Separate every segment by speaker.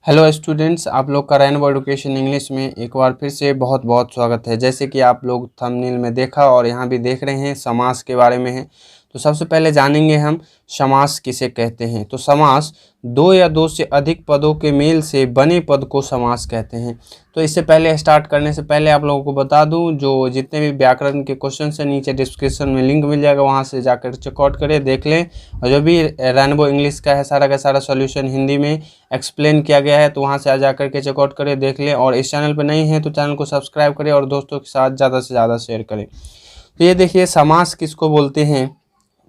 Speaker 1: Hello students, आप लोग का रेनबो एजुकेशन इंग्लिश में एक बार फिर से बहुत बहुत स्वागत है। जैसे कि आप लोग थंबनेल में देखा और यहाँ भी देख रहे हैं, समास के बारे में है। तो सबसे पहले जानेंगे हम समास किसे कहते हैं। तो समास दो या दो से अधिक पदों के मेल से बने पद को समास कहते हैं। तो इससे पहले स्टार्ट करने से पहले आप लोगों को बता दूं, जो जितने भी व्याकरण के क्वेश्चन है नीचे डिस्क्रिप्शन में लिंक मिल जाएगा, वहां से जाकर चेकआउट करें, देख लें। और जो भी रेनबो इंग्लिश का है सारा का सारा सॉल्यूशन हिंदी में एक्सप्लेन किया गया है, तो वहाँ से आ जाकर के चेकआउट करें, देख लें। और इस चैनल पर नहीं है तो चैनल को सब्सक्राइब करें और दोस्तों के साथ ज़्यादा से ज़्यादा शेयर करें। तो ये देखिए, समास किसको बोलते हैं,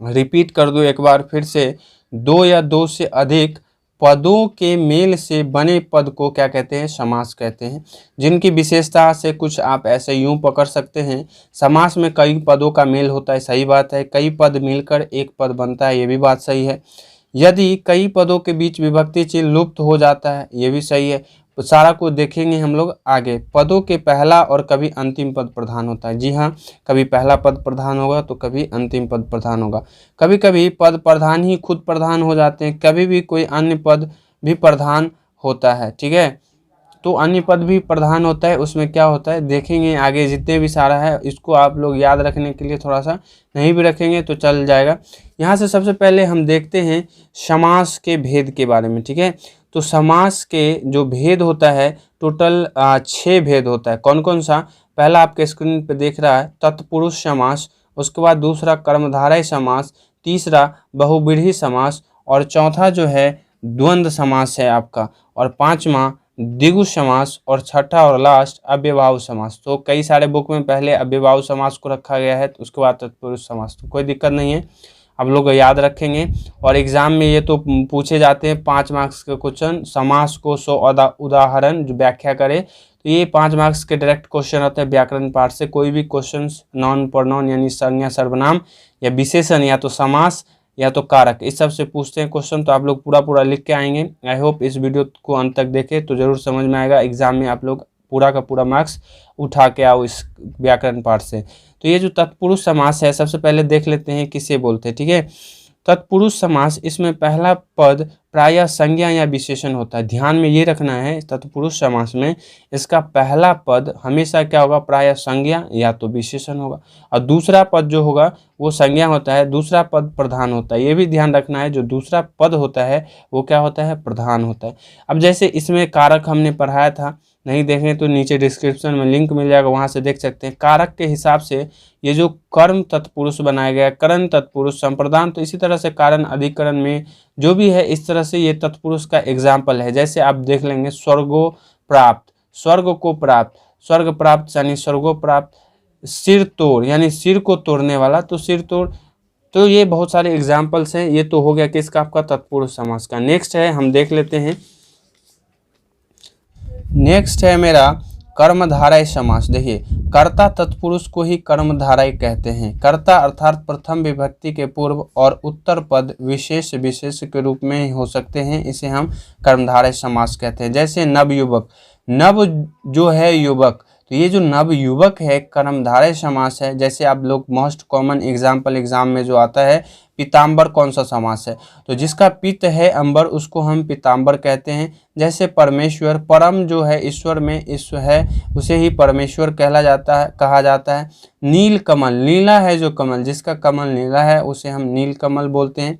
Speaker 1: रिपीट कर दो एक बार फिर से। दो या दो से अधिक पदों के मेल से बने पद को क्या कहते हैं, समास कहते हैं। जिनकी विशेषता से कुछ आप ऐसे यूं पकड़ सकते हैं, समास में कई पदों का मेल होता है, सही बात है। कई पद मिलकर एक पद बनता है, ये भी बात सही है। यदि कई पदों के बीच विभक्ति चिन्ह लुप्त हो जाता है, ये भी सही है। तो सारा को देखेंगे हम लोग आगे। पदों के पहला और कभी अंतिम पद प्रधान होता है। जी हाँ, कभी पहला पद प्रधान होगा तो कभी अंतिम पद प्रधान होगा। कभी कभी पद प्रधान ही खुद प्रधान हो जाते हैं, कभी भी कोई अन्य पद भी प्रधान होता है। ठीक है, तो अन्य पद भी प्रधान होता है, उसमें क्या होता है देखेंगे आगे। जितने भी सारा है इसको आप लोग याद रखने के लिए थोड़ा सा नहीं भी रखेंगे तो चल जाएगा। यहाँ से सबसे पहले हम देखते हैं समास के भेद के बारे में। ठीक है, तो समास के जो भेद होता है टोटल 6 भेद होता है। कौन कौन सा? पहला आपके स्क्रीन पे देख रहा है तत्पुरुष समास, उसके बाद दूसरा कर्मधारय समास, तीसरा बहुव्रीहि समास, और चौथा जो है द्वंद्व समास है आपका, और पांचवा द्विगु समास, और छठा और लास्ट अव्ययभाव समास। तो कई सारे बुक में पहले अव्ययभाव समास को रखा गया है, तो उसके बाद तत्पुरुष समास। तो कोई दिक्कत नहीं है, आप लोग याद रखेंगे। और एग्जाम में ये तो पूछे जाते हैं 5 मार्क्स के क्वेश्चन। समास को 100 उदाहरण जो व्याख्या करे, तो ये 5 मार्क्स के डायरेक्ट क्वेश्चन होते हैं व्याकरण पार्ट से। कोई भी क्वेश्चन नॉन प्रोनाउन यानी संज्ञा सर्वनाम या विशेषण या तो समास या तो कारक, इस सब से पूछते हैं क्वेश्चन। तो आप लोग पूरा लिख के आएंगे। आई होप इस वीडियो को अंत तक देखें तो जरूर समझ में आएगा। एग्जाम में आप लोग पूरा का पूरा मार्क्स उठा के आओ इस व्याकरण पार्ट से। तो ये जो तत्पुरुष समास है, सबसे पहले देख लेते हैं किसे बोलते हैं। ठीक है, तत्पुरुष समास, इसमें पहला पद प्रायः संज्ञा या विशेषण होता है। ध्यान में ये रखना है, तत्पुरुष समास में इसका पहला पद हमेशा क्या होगा, प्रायः संज्ञा या तो विशेषण होगा, और दूसरा पद जो होगा वो संज्ञा होता है, दूसरा पद प्रधान होता है। ये भी ध्यान रखना है, जो दूसरा पद होता है वो क्या होता है, प्रधान होता है। अब जैसे इसमें कारक हमने पढ़ाया था, नहीं देखें तो नीचे डिस्क्रिप्शन में लिंक मिल जाएगा, वहाँ से देख सकते हैं। कारक के हिसाब से ये जो कर्म तत्पुरुष बनाया गया, करण तत्पुरुष, संप्रदान, तो इसी तरह से कारण अधिकरण में जो भी है इस तरह से ये तत्पुरुष का एग्जाम्पल है। जैसे आप देख लेंगे, स्वर्गो प्राप्त, स्वर्ग को प्राप्त, स्वर्ग प्राप्त यानी स्वर्गो प्राप्त, सिर तोड़ यानी सिर को तोड़ने वाला, तो सिर तोड़। तो ये बहुत सारे एग्जाम्पल्स हैं। ये तो हो गया किसका, आपका तत्पुरुष समास का। नेक्स्ट है, हम देख लेते हैं, नेक्स्ट है मेरा कर्मधारय समास। देखिए, कर्ता तत्पुरुष को ही कर्मधारय कहते हैं। कर्ता अर्थात प्रथम विभक्ति के पूर्व और उत्तर पद विशेष के रूप में हो सकते हैं, इसे हम कर्मधारय समास कहते हैं। जैसे नवयुवक, नव जो है युवक, तो ये जो नवयुवक है कर्मधारय समास है। जैसे आप लोग मोस्ट कॉमन एग्जाम्पल एग्जाम में जो आता है, पीताम्बर कौन सा समास है, तो जिसका पित्त है अंबर उसको हम पीताम्बर कहते हैं। जैसे परमेश्वर, परम जो है ईश्वर में ईश्वर है, उसे ही परमेश्वर कहा जाता है। नील कमल, नीला है जो कमल, जिसका कमल नीला है उसे हम नील कमल बोलते हैं।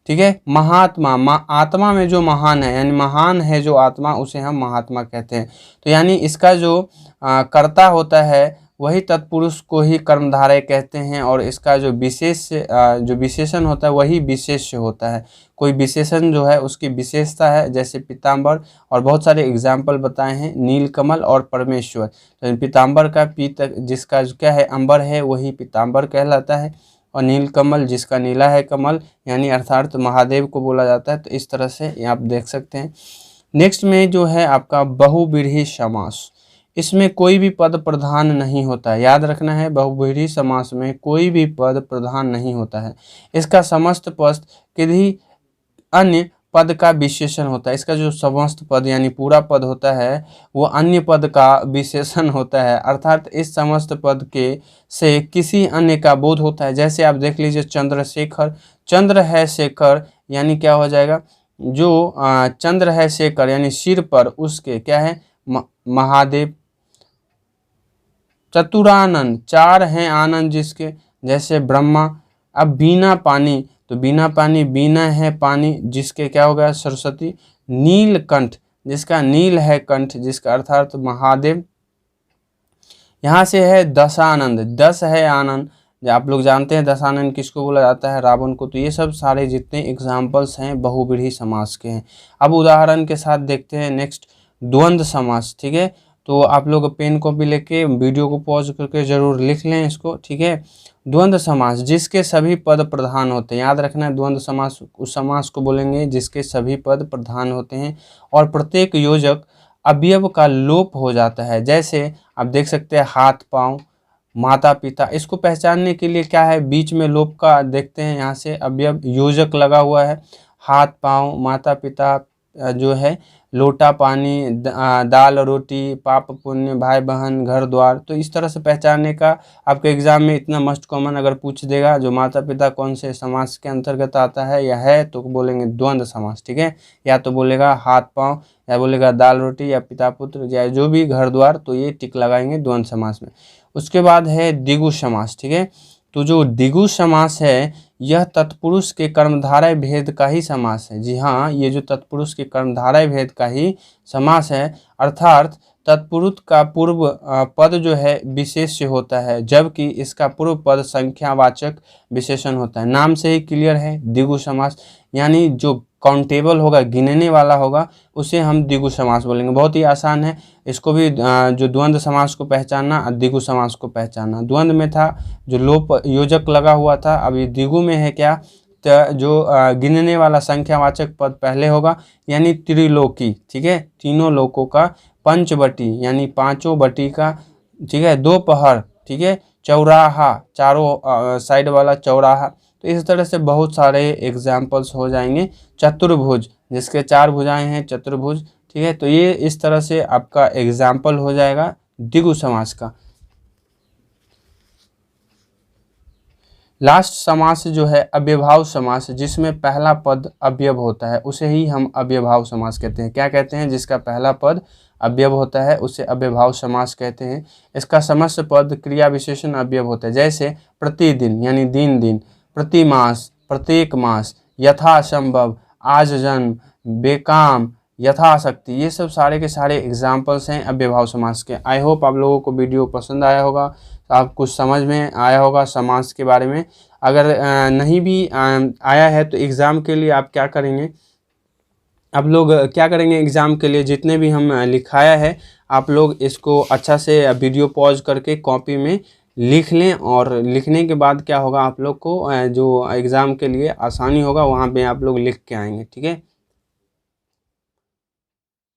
Speaker 1: ठीक है, महात्मा, आत्मा में जो महान है यानी महान है जो आत्मा, उसे हम महात्मा कहते हैं। तो यानी इसका जो कर्ता होता है वही तत्पुरुष को ही कर्मधारय कहते हैं, और इसका जो विशेषण होता है वही विशेष्य होता है। कोई विशेषण जो है उसकी विशेषता है, जैसे पीताम्बर, और बहुत सारे एग्जाम्पल बताए हैं, नीलकमल और परमेश्वर। तो पीताम्बर का पीत जिसका क्या है, अंबर है, वही पीताम्बर कहलाता है, और नीलकमल जिसका नीला है कमल यानी अर्थात महादेव को बोला जाता है। तो इस तरह से आप देख सकते हैं। नेक्स्ट में जो है आपका बहुव्रीहि समास, इसमें कोई भी पद प्रधान नहीं होता है। याद रखना है, बहुव्रीहि समास में कोई भी पद प्रधान नहीं होता है। इसका समस्त पद किसी अन्य पद का विशेषण होता है। इसका जो समस्त पद यानी पूरा पद होता है वो अन्य पद का विशेषण होता है, अर्थात इस समस्त पद के से किसी अन्य का बोध होता है। जैसे आप देख लीजिए, चंद्रशेखर, चंद्र है शेखर यानी क्या हो जाएगा, जो चंद्र है शेखर यानी सिर पर उसके क्या है महादेव। चतुरानंद, चार हैं आनंद जिसके, जैसे ब्रह्मा। अब बिना पानी, तो बिना पानी, बिना है पानी जिसके क्या हो गया सरस्वती। नीलकंठ, जिसका नील है कंठ जिसका अर्थात महादेव। यहाँ से है दशानंद, दस है आनंद, आप लोग जानते हैं दशानंद किसको बोला जाता है, रावण को। तो ये सब सारे जितने एग्जाम्पल्स हैं बहुव्रीहि समास के हैं। अब उदाहरण के साथ देखते हैं नेक्स्ट द्वंद्व समास, ठीक है। तो आप लोग पेन कॉपी लेके वीडियो को पॉज करके जरूर लिख लें इसको, ठीक है। द्वंद्व समास, जिसके सभी पद प्रधान होते हैं, याद रखना है द्वंद्व समास उस समास को बोलेंगे जिसके सभी पद प्रधान होते हैं और प्रत्येक योजक अवयव का लोप हो जाता है। जैसे आप देख सकते हैं हाथ पाँव, माता पिता, इसको पहचानने के लिए क्या है बीच में लोप का देखते हैं, यहाँ से अवयव योजक लगा हुआ है। हाथ पाँव, माता पिता, जो है लोटा पानी, दाल रोटी, पाप पुण्य, भाई बहन, घर द्वार। तो इस तरह से पहचानने का आपके एग्जाम में इतना मस्ट कॉमन अगर पूछ देगा जो माता पिता कौन से समास के अंतर्गत आता है या है, तो बोलेंगे द्वंद्व समास, ठीक है। या तो बोलेगा हाथ पाँव, या बोलेगा दाल रोटी, या पिता पुत्र, या जो भी घर द्वार, तो ये टिक लगाएंगे द्वंद्व समास में। उसके बाद है द्विगु समास, ठीक है। तो जो द्विगु समास है यह तत्पुरुष के कर्मधारय भेद का ही समास है। जी हाँ, ये जो तत्पुरुष के कर्मधारय भेद का ही समास है, अर्थात तत्पुरुष का पूर्व पद जो है विशेष्य होता है, जबकि इसका पूर्व पद संख्यावाचक विशेषण होता है। नाम से ही क्लियर है द्विगु समास, यानी जो काउंटेबल होगा, गिनने वाला होगा, उसे हम द्विगु समास बोलेंगे। बहुत ही आसान है इसको भी, जो द्वंद्व समास को पहचानना, द्विगु समास को पहचानना। द्वंद्व में था जो लोप योजक लगा हुआ था, अब ये द्विगु में है क्या, तो जो गिनने वाला संख्यावाचक पद पहले होगा, यानी त्रिलोकी, ठीक है, तीनों लोकों का। पंचवटी यानी पांचों बटी का, ठीक है। दोपहर, ठीक है। चौराहा, चारों साइड वाला चौराहा। तो इस तरह से बहुत सारे एग्जाम्पल्स हो जाएंगे। चतुर्भुज, जिसके चार भुजाएं हैं, चतुर्भुज, ठीक है। तो ये इस तरह से आपका एग्जाम्पल हो जाएगा द्विगु समास का। लास्ट समास जो है अव्ययभाव समास, जिसमें पहला पद अवयव होता है, उसे ही हम अव्ययभाव समास कहते हैं। क्या कहते हैं, जिसका पहला पद अवयव होता है उसे अव्ययभाव समास कहते हैं। इसका समस्त पद क्रिया विशेषण अवयव होता है। जैसे प्रतिदिन यानी दिन दिन, प्रतिमास, प्रत्येक मास, यथासंभव, आज जन्म, बेकाम, यथाशक्ति, ये सब सारे के सारे एग्जाम्पल्स हैं अव्ययभाव समास के। आई होप आप लोगों को वीडियो पसंद आया होगा, आप कुछ समझ में आया होगा समास के बारे में। अगर नहीं भी आया है तो एग्ज़ाम के लिए आप क्या करेंगे, आप लोग क्या करेंगे एग्ज़ाम के लिए, जितने भी हम लिखाया है आप लोग इसको अच्छा से वीडियो पॉज करके कॉपी में लिख लें, और लिखने के बाद क्या होगा आप लोग को जो एग्ज़ाम के लिए आसानी होगा वहाँ पे आप लोग लिख के आएंगे, ठीक है।